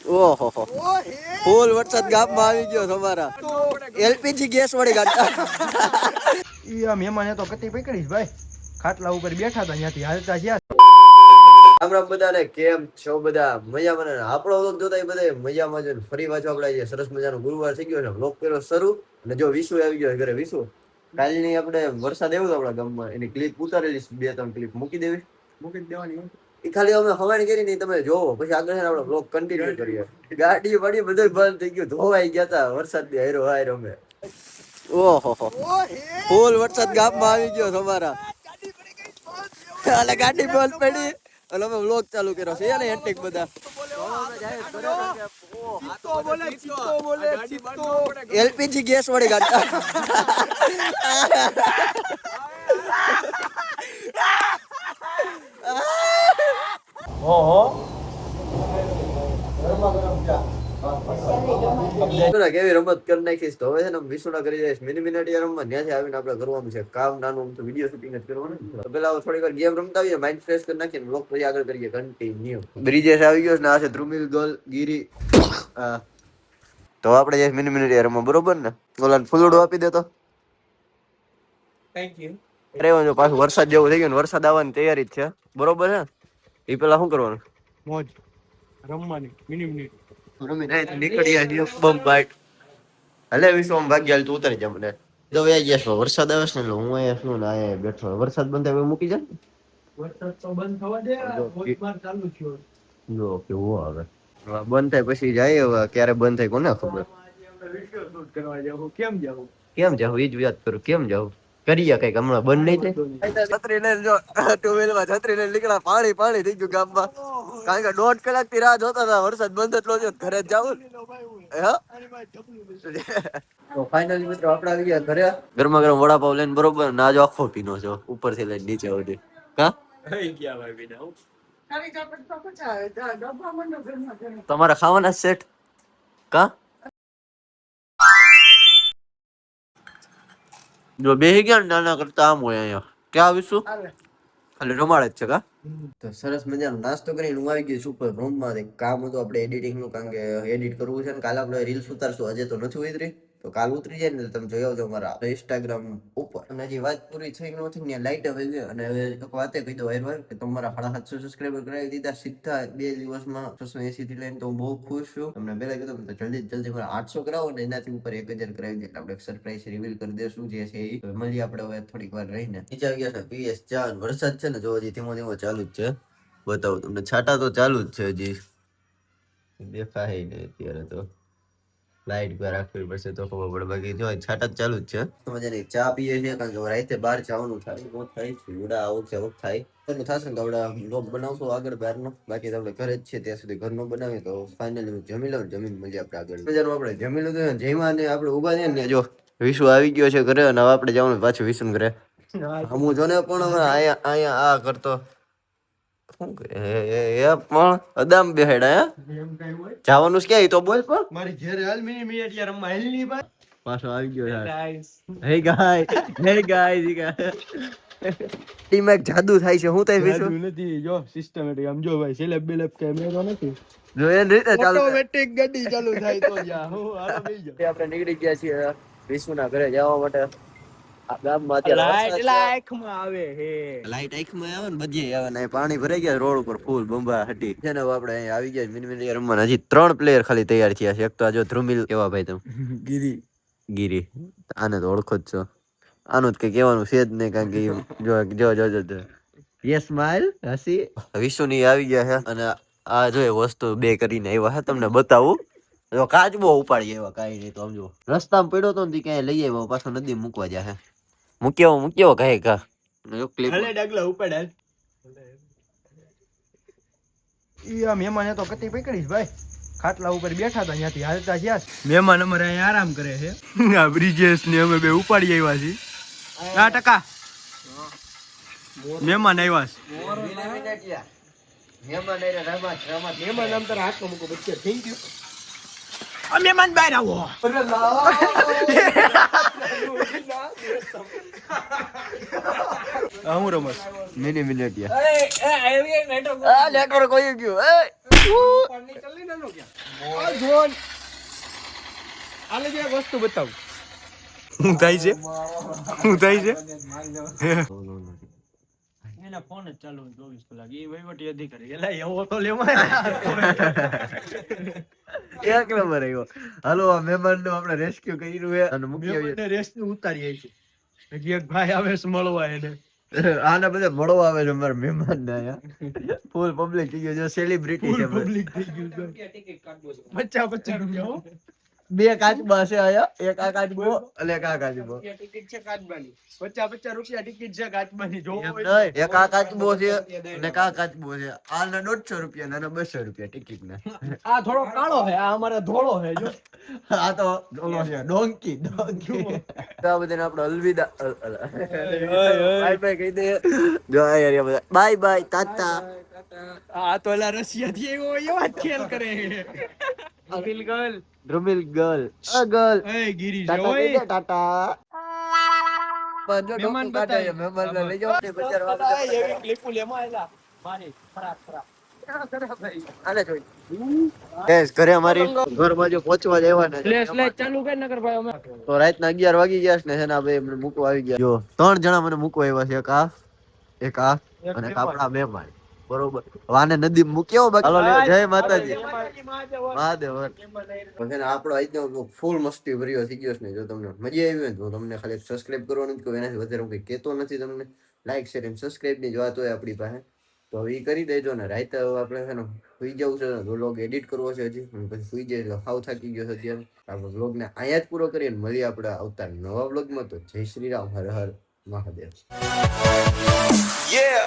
ઓહો ફૂલ વરસાદ ગામમાં આવી ગયો તમારા એલપીજી ગેસ વડે ગાડતા ઈ આ મહેમાન તો કતી પકડીશ ભાઈ ખાટલા ઉપર બેઠા હતા ત્યાંથી હાલતા ગયા. રામ બધાને કેમ છો બધા મજામાં ને આપણો વ્લોગ જોતા બધા મજામાં છે. ફરી પાછો આપણે જે સરસ મજાનો ગુરુવાર થઈ ગયો ને વ્લોગ કર્યો શરૂ અને જો વિશુ આવી ગયો ઘરે. વિશુ કાલની આપણે વરસાદ આવ્યો હતો આપણા ગામમાં એની ક્લિપ ઉતારેલી 2-3 ક્લિપ મૂકી દેવાની એ ખાલી અમે હવાણી કરી નહીં તમે જોવો પછી આગળ આપણે વ્લોગ કન્ટિન્યુ કરીએ. ગાડી વાડી બધું બંધ થઈ ગયું ધોવાઈ ગયા હતા વરસાદની હાયરો અમે. ઓહો ફૂલ વરસાદ ગામમાં આવી ગયો તમારા ગાડી બંધ પડી અને અમે વ્લોગ ચાલુ કર્યો છે ને હેન્ટિક બધા એલપીજી ગેસ વડે ગાડતા કેવી રમત કરી નાખીશ તો હવે છે ને વિશુના કરી જઈશ મિની મિનિટી રમવા. ત્યાંથી આવીને આપણે કરવાનું છે કામ નાનું તો વિડીયો શૂટિંગ જ કરવાનું. પેલા થોડીક વાર ગેમ રમતા આવીએ માઇન્ડ ફ્રેશ કરી નાખીએ બ્લોગ પછી આગળ કરીએ કન્ટિન્યુ. બ્રિજેશ આવી ગયો ને આ છે ધ્રુમિલ ગોલ ગીરી. તો આપણે જઈશ મિની મિનિટી રમવા બરોબર ને. ઓલા ફૂલડો આપી દેતો થેન્ક યુ. અરે પાછું વરસાદ જેવું થઈ ગયું ને વરસાદ આવવાની તૈયારી જ છે બરોબર છે. એ પેલા શું કરવાનું મોજ રમવાની મિની મિનિટ રમી નહીં નીકળ્યા છીએ બમ બાઈટ હલે વિશ્વમ ભાગ્યાલ તું ઉતરી જા મને તો વ્યા ગયા વરસાદ આવે છે ને હું અહીંયા શું ને અહીંયા બેઠો વરસાદ બંધ થાય મૂકી જા. વરસાદ તો બંધ થવા દે કોઈવાર ચાલુ થયો જો કેવું આવે બંધ થાય પછી જાય હવે ક્યારે બંધ થાય કોને ખબર. વિડિયો શૂટ કરવા જાવ કેમ જાવ એ જ યાદ કરું કેમ જાવ કરીએ કઈક હમણાં બંધ નહીં થાય. છત્રી લઈને જો ટુ વ્હીલમાં છત્રી લઈને નીકળ્યા પાણી થઈ ગયું ગામમાં કારણ કે 1.5 કલાકથી રાહ જોતા હતા વરસાદ બંધ એટલો છે ઘરે જ જાવું. તો ફાઇનલી મિત્રો આપણે આવી ગયા ઘરે. ગરમા ગરમ વડાપાવ લઈને બરોબર ના જો આખો પીનો છો ઉપરથી લઈને નીચે સુધી કા થઈ ગયા ભાઈ પીના તમારા ખાવાના સેટ કા જો બેહી ગયા ને નાના કરતા આમ હોય અહીંયા ક્યાં આવીશું એટલે રમાડે જ છે કા. તો સરસ મજાનો નાસ્તો કરીને હું આવી ગયો સુપર રૂમમાં કામ હતું આપણે એડિટિંગ નું કારણ કે એડિટ કરવું છે ને કાલે આપણે રીલ્સ ઉતારશું હજે તો નથી ઉતરી તો કાલ ઉતરી જાય ને તમે જોઈ આવજો મારા ઇન્સ્ટાગ્રામ ઉપર. અને હજી વાત પૂરી થઈ નથી ને લાઈટ હવે છે અને હવે એક વાતે કહી દો વાર કે તમારા 750 સબસ્ક્રાઈબર કરાવી દીધા સીધા 2 દિવસમાં 680 થી લઈને તો હું બહુ ખુશ છું. તમને પહેલા કીધું તો જલ્દી મારા 800 કરાવો ને એનાથી ઉપર 1000 કરાવી દે આપણે સરપ્રાઈઝ રિવીલ કરી દેશું જે છે એ મળીએ આપણે હવે થોડીક વાર રહીને. નીચે આવી ગયા છે PS4 વરસાદ છે ને જો હજી ધીમો ચાલુ જ છે. બતાવું તમને છાટા તો ચાલુ જ છે હજી દેખાય નહીં અત્યારે તો લાઈટ પર રાખવી પડશે તો ખબર પડે બાકી જો છાટા ચાલુ જ છે. મજાની ચા પીએ છીએ કારણ કે રાતે બહાર જવાનું થાય બહુ થાય ઉડા આવું છે થાય એનું થશે ને તો આપણે બ્લોગ બનાવશું આગળ બહારનો બાકી તો આપણે ઘરે જ છે ત્યાં સુધી ઘરનો બનાવીએ તો ફાઇનલી હું જમી લઉં જમીન મળીએ આપણે આગળ. મજાનું આપણે જમી લીધું જઈમાં ને આપણે ઉભા થયા ને જો વિશુ આવી ગયો છે ઘરે અને હવે આપણે જવાનું પાછું વિશુ ઘરે. હું જો ને પણ અહીંયા આ કરતો અદામ બેહેડા જવાનું છે ક્યાં તો બોલ પણ મારી ઘરે હાલ મિની મિનિટ રમવા હેલ ની ભાઈ પાછો આવી ગયો હે ગાઈસ ટીમ એક જાદુ થાય છે હું તઈ વિશુ નથી જો સિસ્ટમેટિક આમ જો ભાઈ સેલેબ બેલેબ કેમેરો નથી જો એ રીતે ચાલુ ઓટોમેટિક ગાડી ચાલુ થાય તો જા હું હાલો બેહી જાવ. આપણે નીકળી ગયા છીએ વિશુના ઘરે જવા માટે. આ ગામમાં અત્યારે લાઈટ આવે હે લાઈટ આંખમાં આવે ને બધી આવે ને પાણી ભરાઈ ગયા રોડ ઉપર ફૂલ બંબા હટી છે ને આપણે અહીંયા આવી ગયા મિની રમવાના હજી 3 પ્લેયર ખાલી તૈયાર થયા છે. એક તો આ જો ધ્રુમિલ કેવા ભાઈ તમે ગીરી આને તો ઓળખો જ છો આનું જ કઈ કહેવાનું છે જ નહીં કારણ કે જો યસ સ્માઈલ હસી વિશુની આવી ગયા છે અને આ જો વસ્તુ 2 કરીને આવ્યા છે તમને બતાવું જો કાચબો ઉપાડી આવ્યા કાંઈ નહીં તો સમજો રસ્તામાં પડ્યો તો ને ક્યાંય લઈ આવ્યો પાછો નદી મૂકવા જાય મૂક્યો કહે કા હલે ડગલા ઉપાડ ઈ આ મહેમાન તો કતી પકડીશ ભાઈ ખાટલા ઉપર બેઠા હતા ત્યાંથી હાલતા ગયા મહેમાન અમારે અહીંયા આરામ કરે છે આ બ્રિજેશ ને અમે બે ઉપાડી આવ્યા છીએ. આ ટકા મહેમાન આવ્યા છે મહેમાન આમ તારા હાથમાં મૂકો બચ્ચે થેન્ક યુ. આ મહેમાન બહાર આવો હું રમસ મિની મિનિટ નેટવર્ક કોઈ ગયું આલે જે એક વસ્તુ બતાવું હું થાય છે હું થાય છે એના ફોન જ ચાલુ 24 કલાક એ વહીવટી અધિકારી એલા એવો તો લેવાય એક નંબર આવ્યો. હાલો આ મહેમાન નું આપણે રેસ્ક્યુ કર્યું છે અને મૂકી આવીએ. મહેમાનને રેસ્ટ નું ઉતારી આવી છે હજી એક ભાઈ આવે છે મળવા એને આને બધા મળવા આવે છે અમારા મહેમાન ને અહીંયા ફૂલ પબ્લિક થઈ ગયો છે સેલિબ્રિટી છે ભાઈ. પબ્લિક થઈ ગયું છે 50 રૂપિયા હો. બે કાચબા છે આયા એક આ કાચબો અને એક આ કાચબો ટિકિટ છે કાચબાની 50 રૂપિયા ટિકિટ છે કાચબાની જો એમ નહીં, એક આ કાચબો છે અને એક આ કાચબો છે. આના 150 રૂપિયા અને આના 200 રૂપિયા ટિકિટ ના. આ થોડો કાળો છે આ અમારે ધોળો છે જો આ તો ઓલો છે ડોંકી તો આ બધાને આપણે અલવિદા બાય બાય કહી દે. જો આ યાર બધા બાય બાય ટાટા. આ તો એલા રશિયા થી આવ્યો એવા જ ખેલ કરે અબિલ ગર્લ ડ્રમિલ ગર્લ અ ગર્લ એ ગિરી ટાટા કહી દે ટાટા. પણ જો મહેમાન ડોકું કાઢે છે, બતાવી. મહેમાન ને લઈ જાઓ ને બજાર વાળા એવી ક્લિપુ લેમાં આયલા મારી ખરાબ આને જોઈ ગેસ ઘરે અમારી ઘર બાજુ પહોંચવા જવાના છે. ફ્લેશ ચાલુ કર નકર ભાઈ અમે તો રાતના 11 વાગી ગયા છે ને હેના બે મને મૂકવા આવી ગયા. જો 3 જણા મને મૂકવા આવ્યા છે, એક આ અને એક આપણા મહેમાન. બરોબર વાને નદી મૂક્યો બાકી હાલો લે જય માતાજી મહાદેવ. પછી આપણો આજનો ફૂલ મસ્તી ભર્યો થઈ ગયો છે ને. જો તમને મજા આવી હોય ને તો તમને ખાલી સબસ્ક્રાઇબ કરવાનું જ કહું, એનાથી વધારે હું કઈ કહેતો નથી તમને. લાઈક શેર અને સબસ્ક્રાઇબ ની વાત હોય આપણી પાસે તો હવે ઈ કરી દેજો ને. રાતે આપણે છે ને સુઈ જવું છે, વ્લોગ એડિટ કરવો છે હજી પછી સુઈ જાય એટલે હાવ થાકી ગયો છે અત્યારે. આપણે વ્લોગને અહીંયા જ પૂરો કરીએ ને મળીએ આપણે આવતા નવા વ્લોગમાં. તો જય શ્રી રામ, હર હર મહાદેવ. Yeah.